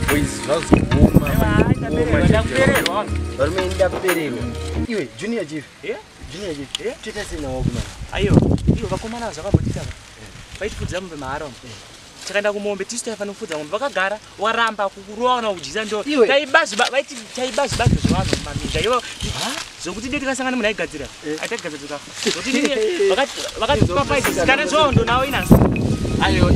boys zvazoma. Ndapererwa. Varume ndapererwa. Iwe Junior Chief. Junior Chief. Tita sina wakumana. Aiyo, iwe vakomana zvakambotita. Vaitipfudza mombe mahara. Takaenda kumombe tisu taifana kufudza mombe vakagara waramba kukuroana kujisa ndo vaiti taibazi bazi zvavanhu mumaminda iwo zokuti dei tikasangana munhu aigadzira aitagadzira tukafu zokuti vakatipapaidza kana zvondo nawo inasi ayo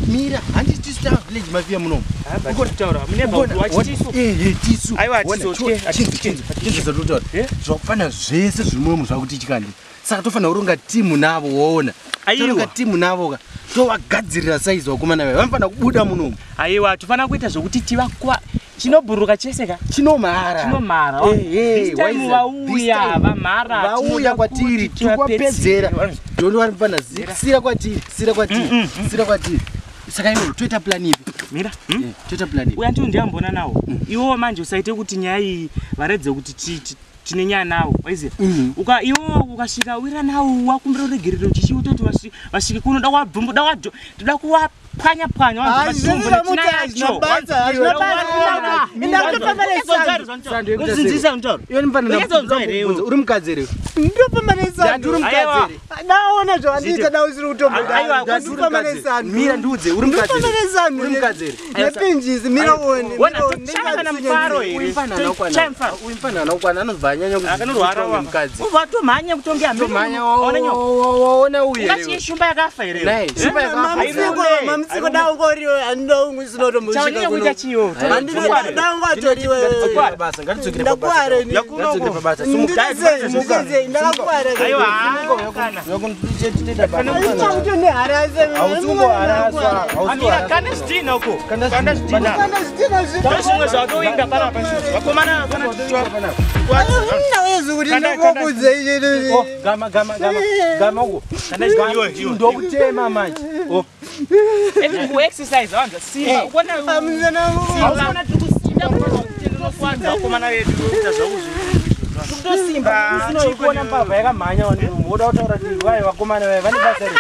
mira handitisu village mafia munomu zvakufana zvese zviri munomu zvakuti chikandi saka tofanira kuronga timu navo woona toronga timu navo ka tovagadzirira saizi vakomana vaya vanofanira kubuda munomu aiwa tofanira kuita zvokuti tivakwa chinobhuruka chese ka chinomhara vauya kwatiri tikwapedzera ndondo vari kufanira sira kwatiri saka iwe toita plan ipi mira toita plan ipi uya ndiwo ndiyambona nawo iwo manje usaite kuti nyaya iyi varedze kuti tine nyaya nawo waiziva iwo ukasvika wira nawo wakumbira uregerero chichiutoti vasvike kuno toda kuwapwanya uri mukadzi here mira ndiudze uri mukadzi here anobva nyanya uvatomhanya kutonge waona uye shumba yakafa here ndokutema manje exercise wanda simba ukona simba tikusinda kwanza wakomana wedu kuita zvauzi kutosimba usinoikuona mbavha yakamhanya unoda kutaura kuti vai vakomana vaya vane basa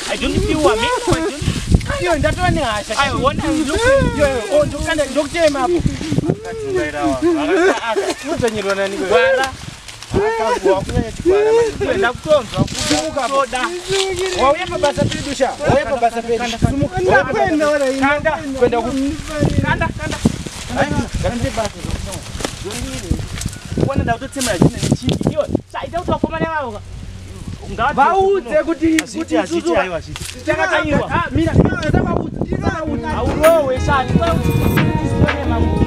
I don't feel what me. Yo ndatova nehasha. I want to look. Yo ndokanda ndokutema hapo. Akatuzanyirwa nani kwara. Akagwa kunyanya chikwara manje. Ndakutonzwa kutoda. Wauya pabasa pedu sha. Wauya pabasa pedu. Sumuka kwenda ora ino. Kwenda ku. Kanda. Kande basa. Wana ndakutotema jina nechiki. Yo, saita kuti wakomana wavo. Vaudze kuti aziti aiwa aziti. Takataiwa. Mira, ndavaudza. Aurowe shati. Isitone mamu.